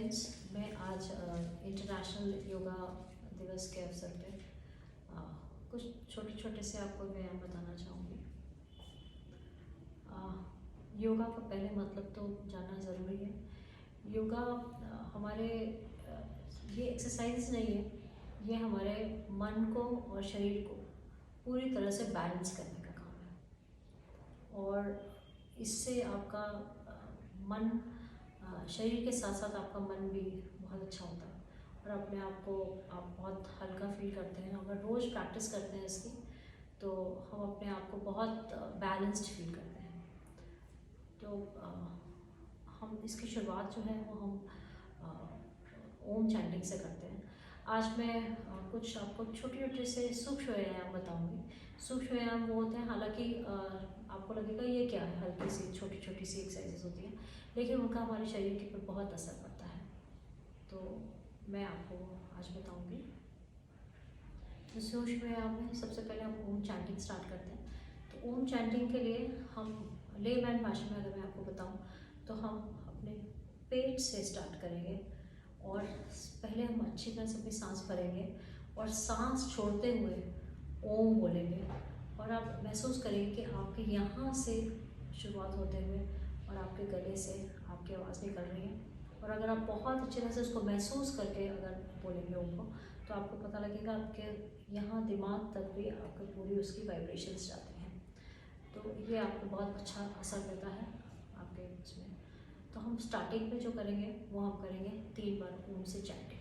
Friends, मैं आज international yoga दिवस के अवसर पे कुछ छोटे छोटे से आपको व्यायाम बताना चाहूँगी। योगा का पहले मतलब तो जानना ज़रूरी है। योगा हमारे ये एक्सरसाइज नहीं है, ये हमारे मन को और शरीर को पूरी तरह से बैलेंस करने का काम है। और इससे आपका मन, शरीर के साथ साथ आपका मन भी बहुत अच्छा होता है और अपने आप को आप बहुत हल्का फील करते हैं। अगर रोज़ प्रैक्टिस करते हैं इसकी, तो हम अपने आप को बहुत बैलेंस्ड फील करते हैं। तो हम इसकी शुरुआत जो है वो हम ओम चैंटिंग से करते हैं। आज मैं कुछ आपको छोटे छोटे से सूक्ष्म व्यायाम बताऊंगी। सूक्ष्म व्यायाम वो होते हैं, हालांकि आपको लगेगा ये क्या है, हल्की सी छोटी छोटी सी एक्सरसाइजेज होती हैं, लेकिन उनका हमारे शरीर के ऊपर बहुत असर पड़ता है। तो मैं आपको आज बताऊंगी। तो सूक्ष्म व्यायाम में सबसे पहले हम ओम चैंटिंग स्टार्ट करते हैं। तो ओम चैंटिंग के लिए हम लेमैन भाषा में अगर मैं आपको बताऊं, तो हम अपने पेट से स्टार्ट करेंगे और पहले हम अच्छी तरह से अपनी सांस भरेंगे और सांस छोड़ते हुए ओम बोलेंगे। और आप महसूस करेंगे कि आपके यहाँ से शुरुआत होते हुए और आपके गले से आपकी आवाज़ निकल रही है। और अगर आप बहुत अच्छी तरह से उसको महसूस करके अगर बोलेंगे ओम को, तो आपको पता लगेगा आपके यहाँ दिमाग तक भी आपको पूरी उसकी वाइब्रेशंस जाती हैं। तो ये आपको बहुत अच्छा असर देता है आपके उसमें। तो हम स्टार्टिंग में जो करेंगे वो हम करेंगे 3 बार ओम से चैंटिंग।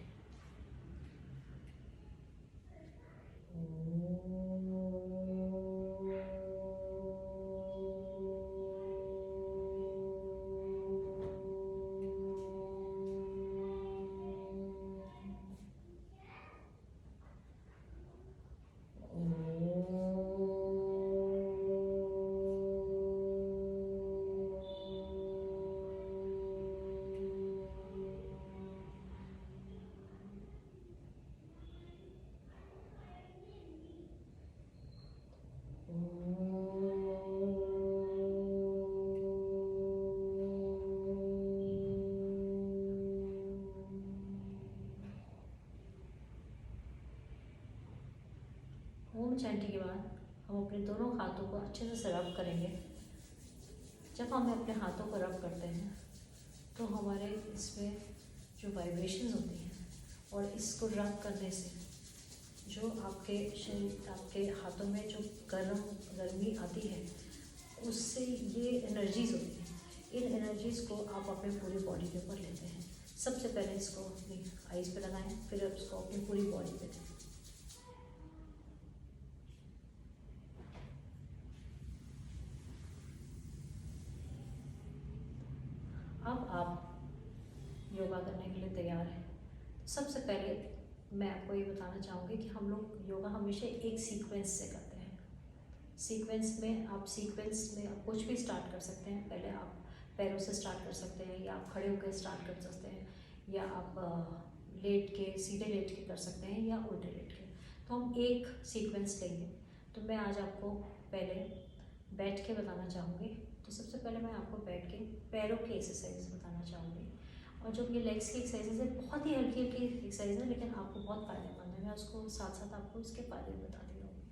ओम चैंटिंग के बाद हम अपने दोनों हाथों को अच्छे से रब करेंगे। जब हम अपने हाथों को रब करते हैं तो हमारे इसमें जो वाइब्रेशंस होती हैं और इसको रब करने से जो आपके शरीर, आपके हाथों में जो गर्मी आती है, उससे ये एनर्जीज़ होती हैं। इन एनर्जीज़ को आप अपने पूरी बॉडी के ऊपर लेते हैं। सबसे पहले इसको अपनी आईज पे लगाएं, फिर इसको अपनी पूरी बॉडी पे दें। अब आप योगा करने के लिए तैयार हैं। सबसे पहले मैं आपको ये बताना चाहूँगी कि हम लोग योगा हमेशा एक सीक्वेंस से करते हैं। सीक्वेंस में आप कुछ भी स्टार्ट कर सकते हैं। पहले आप पैरों से स्टार्ट कर सकते हैं, या आप खड़े होकर स्टार्ट कर सकते हैं, या आप सीधे लेट के कर सकते हैं, या उल्टे लेट के। तो हम एक सीक्वेंस लेंगे। तो मैं आज आपको पहले बैठ के बताना चाहूँगी। तो सबसे पहले मैं आपको बैठ के पैरों की एक्सरसाइज बताना चाहूँगी। और जो ये लेग्स की एक्सरसाइजेज है, बहुत ही हल्की हल्की एक्सरसाइज है, लेकिन आपको बहुत फ़ायदेमंद है। मैं उसको साथ साथ आपको इसके फ़ायदे बताती रहूँगी।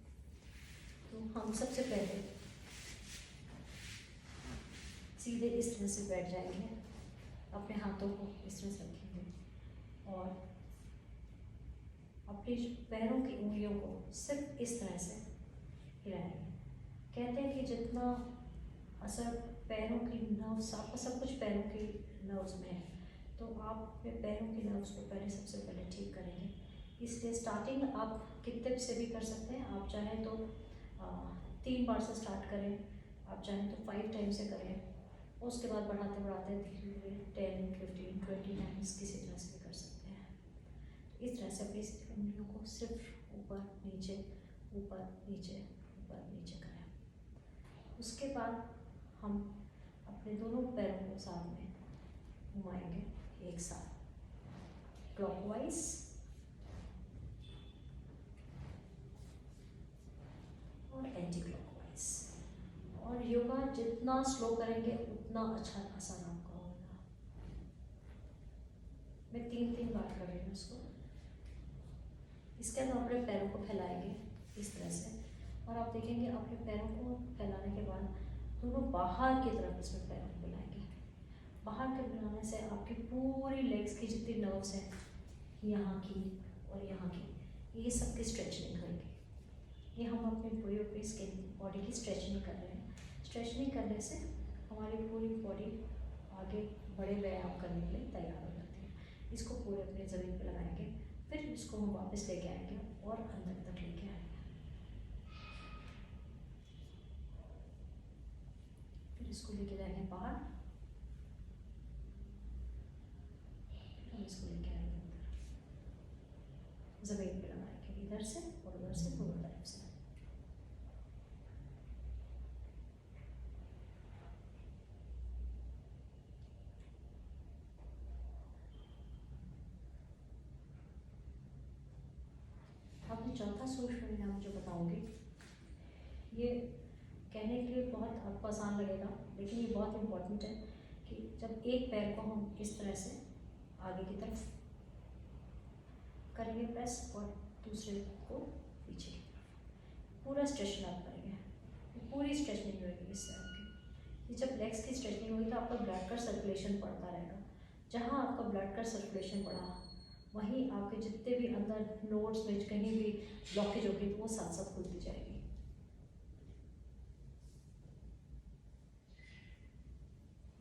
तो हम सबसे पहले सीधे इस तरह से बैठ जाएंगे, अपने हाथों को इस तरह से रखेंगे और अपने पैरों की उंगलियों को सिर्फ इस तरह से हिलाएंगे। कहते हैं कि जितना असर पैरों की नर्व्स, आपका सब कुछ पैरों की नर्व्स में है, तो आप अपने पैरों की नर्व्स को पहले सबसे पहले ठीक करेंगे। इसलिए स्टार्टिंग आप कितने से भी कर सकते हैं। आप चाहें तो 3 बार से स्टार्ट करें, आप चाहें तो 5 टाइम से करें, और उसके बाद बढ़ाते बढ़ाते धीरे धीरे 10, 15, 20 टाइम्स किसी तरह से भी कर सकते हैं। इस तरह से अपनी उंगलियों को सिर्फ ऊपर नीचे ऊपर नीचे ऊपर नीचे करें। उसके बाद हम अपने दोनों पैरों को साथ में घुमाएंगे, एक साथ क्लॉकवाइज और एंटी क्लॉकवाइज। और योगा जितना स्लो करेंगे उतना अच्छा असर आपका होगा। मैं 3 बार कर रही हूँ इसको। इसके बाद अपने पैरों को फैलाएंगे इस तरह से, और आप देखेंगे अपने पैरों को फैलाने के बाद दोनों बाहर की तरफ इसमें पैरों को फैलाएंगे। बाहर के फैलाने से आपकी पूरी लेग्स की जितनी नर्व्स हैं, यहाँ की और यहाँ की, ये सबकी स्ट्रेचनिंग करेंगे। ये हम अपनी पूरी स्किन बॉडी की स्ट्रेचनिंग कर रहे हैं। स्ट्रेचनिंग करने से हमारी पूरी बॉडी आगे बड़े व्यायाम करने के लिए तैयार हो जाती है। इसको पूरे अपने ज़मीन पर लगाएंगे, फिर इसको हम वापस लेके आएंगे और अंदर तक लेके आएंगे। फिर इसको लेके जाएंगे बाहर, फिर हम इसको लेके आएंगे अंदर, ज़मीन पे लगाएंगे, इधर से और उधर से, दोनों तरफ से। अब मैं चौथा सूक्ष्म व्यायाम जो बताऊंगी, ये कहने के लिए बहुत आपको आसान लगेगा, लेकिन ये बहुत इम्पोर्टेंट है कि जब एक पैर को हम इस तरह से आगे की तरफ करेंगे प्रेस, और दूसरे को पीछे की तरफ, पूरा स्ट्रेचन आप करेंगे, पूरी स्ट्रेचनिंग होगी इससे आपकी। ये जब लेग्स की स्ट्रेचनिंग होगी तो आपका ब्लड का सर्कुलेशन बढ़ता रहेगा। जहाँ आपका ब्लड का सर्कुलेशन बढ़ा, वहीं आपके जितने भी अंदर नोड्स में कहीं भी ब्लॉकेज होगी तो वो साथ साथ खुलती जाएगी।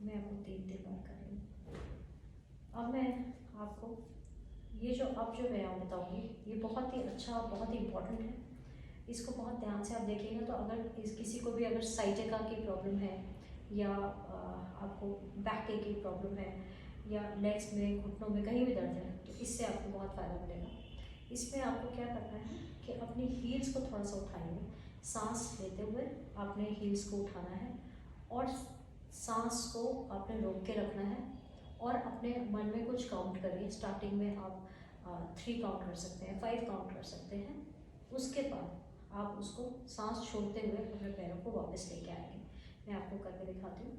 मैं आपको 3 बार कर रही हूँ। अब मैं आपको ये जो व्यायाम बताऊंगी, ये बहुत ही अच्छा, बहुत ही इम्पोर्टेंट है। इसको बहुत ध्यान से आप देखिएगा। तो अगर किसी को भी अगर साइटिका की प्रॉब्लम है, या आपको बैक की प्रॉब्लम है, या लेग्स में, घुटनों में कहीं भी दर्द है, तो इससे आपको बहुत फ़ायदा मिलेगा। इसमें आपको क्या करना है कि अपनी हील्स को थोड़ा सा उठाएंगे, सांस लेते हुए आपने हील्स को उठाना है, और सांस को आपने रोक के रखना है, और अपने मन में कुछ काउंट करिए। स्टार्टिंग में आप 3 काउंट कर सकते हैं, 5 काउंट कर सकते हैं। उसके बाद आप उसको सांस छोड़ते हुए अपने पैरों को वापस लेके आएंगे। मैं आपको करके दिखाती हूँ।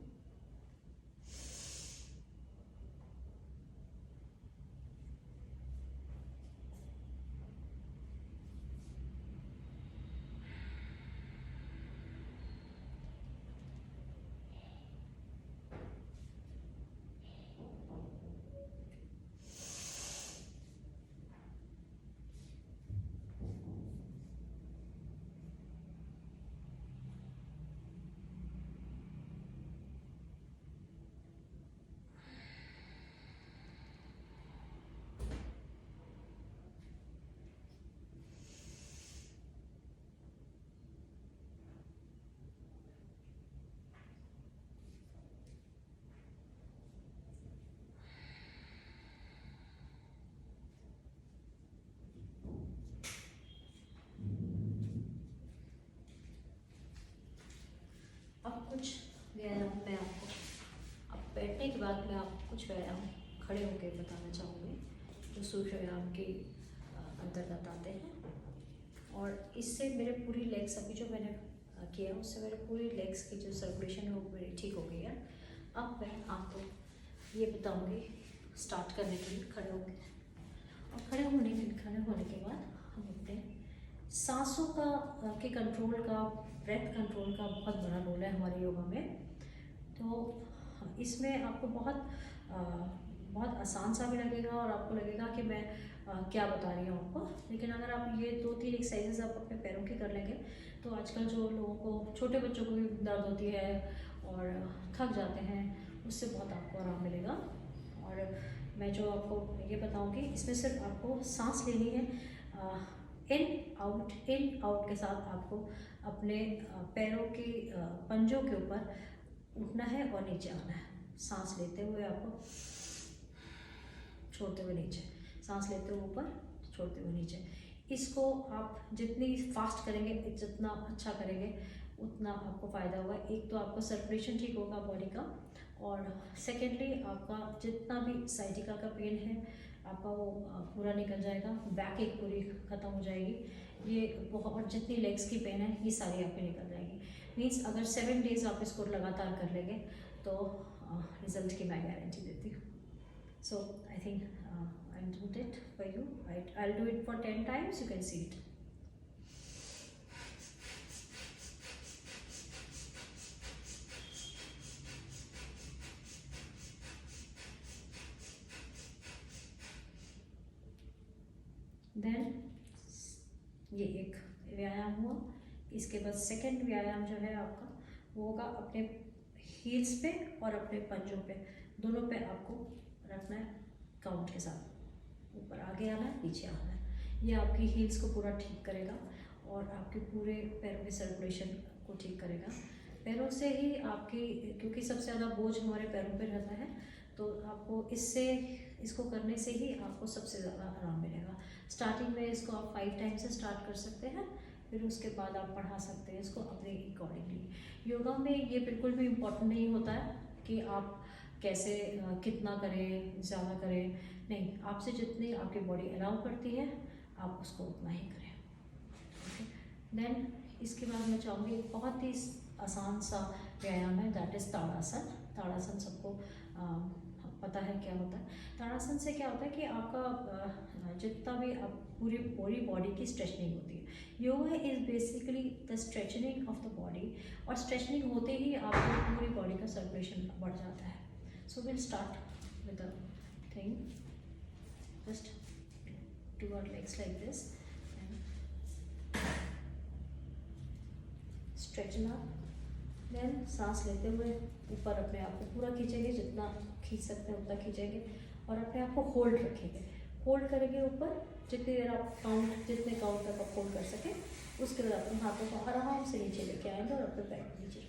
अब कुछ व्यायाम मैं आपको, अब बैठने के बाद मैं आपको कुछ व्यायाम खड़े होकर बताना चाहूँगी, जो सूक्ष्म व्यायाम के अंतर्गत आते हैं। और इससे मेरे पूरी लेग्स, अभी जो मैंने किया उससे मेरे पूरी लेग्स की जो सर्कुलेशन है वो मेरी ठीक हो गई है। अब मैं आपको ये बताऊँगी स्टार्ट करने के लिए खड़े होकर, और खड़े होने के बाद हम अपने सांसों का के कंट्रोल का, ब्रेथ कंट्रोल का बहुत बड़ा रोल है हमारे योगा में। तो इसमें आपको बहुत आसान सा भी लगेगा, और आपको लगेगा कि मैं क्या बता रही हूँ आपको। लेकिन अगर आप ये 2-3 एक्सरसाइजेज आप अपने पैरों की कर लेंगे, तो आजकल जो लोगों को, छोटे बच्चों को भी दर्द होती है और थक जाते हैं, उससे बहुत आपको आराम मिलेगा। और मैं जो आपको ये बताऊँगी, इसमें सिर्फ आपको सांस लेनी है, इन आउट के साथ आपको अपने पैरों की पंजों के ऊपर उठना है और नीचे आना है। सांस लेते हुए आपको, छोड़ते हुए नीचे, सांस लेते हुए ऊपर, छोड़ते हुए नीचे। इसको आप जितनी फास्ट करेंगे, जितना अच्छा करेंगे, उतना आपको फ़ायदा होगा। एक तो आपको सर्कुलेशन ठीक होगा बॉडी का, और सेकेंडली आपका जितना भी साइटिका का पेन है आपका वो पूरा निकल जाएगा, बैक एक पूरी ख़त्म हो जाएगी। ये बहुत, जितनी लेग्स की पेन है ये सारी आपकी निकल जाएगी। मीन्स अगर 7 डेज़ आप इसको लगातार कर लेंगे तो रिज़ल्ट की मैं गारंटी देती हूँ। So I think I'll do it for you. I'll do it for 10 times. You can see it. Then ये एक व्यायाम हुआ। इसके बाद सेकंड व्यायाम जो है आपका वो होगा अपने हील्स पे और अपने पंजों पे, दोनों पे आपको रखना है काउंट के साथ। ऊपर आगे आना है, पीछे आना है। ये आपकी हील्स को पूरा ठीक करेगा और आपके पूरे पैरों में सर्कुलेशन को ठीक करेगा। पैरों से ही आपकी, क्योंकि सबसे ज़्यादा बोझ हमारे पैरों पे रहता है, तो आपको इसको करने से ही आपको सबसे ज़्यादा आराम मिलेगा। स्टार्टिंग में इसको आप 5 टाइम से स्टार्ट कर सकते हैं, फिर उसके बाद आप बढ़ा सकते हैं इसको अपने अकॉर्डिंगली। योगा में ये बिल्कुल भी इम्पोर्टेंट नहीं होता है कि आप कैसे कितना करें, ज़्यादा करें, नहीं, आपसे जितनी आपकी बॉडी अलाउ करती है आप उसको उतना ही करें। ओके, देन इसके बाद मैं चाहूँगी बहुत ही आसान सा व्यायाम है, दैट इज़ ताड़ासन। ताड़ासन सबको पता है क्या होता है। ताड़ासन से क्या होता है कि आपका जितना भी आप पूरी बॉडी की स्ट्रेचनिंग होती है। Yoga is basically the stretching of the body, और स्ट्रेचनिंग होते ही आपकी पूरी बॉडी का सर्कुलेशन बढ़ जाता है। So will start with the thing, just do our legs like this and stretching up. Then सांस लेते हुए ऊपर अपने आप को पूरा खींचेंगे, जितना खींच सकते हैं उतना खींचेंगे और अपने आप को होल्ड रखेंगे। होल्ड करेंगे ऊपर जितनी देर आप जितने काउंट तक आप होल्ड कर सकें। उसके बाद अपने हाथों को आराम से नीचे लेके आएंगे और अपने पैर को नीचे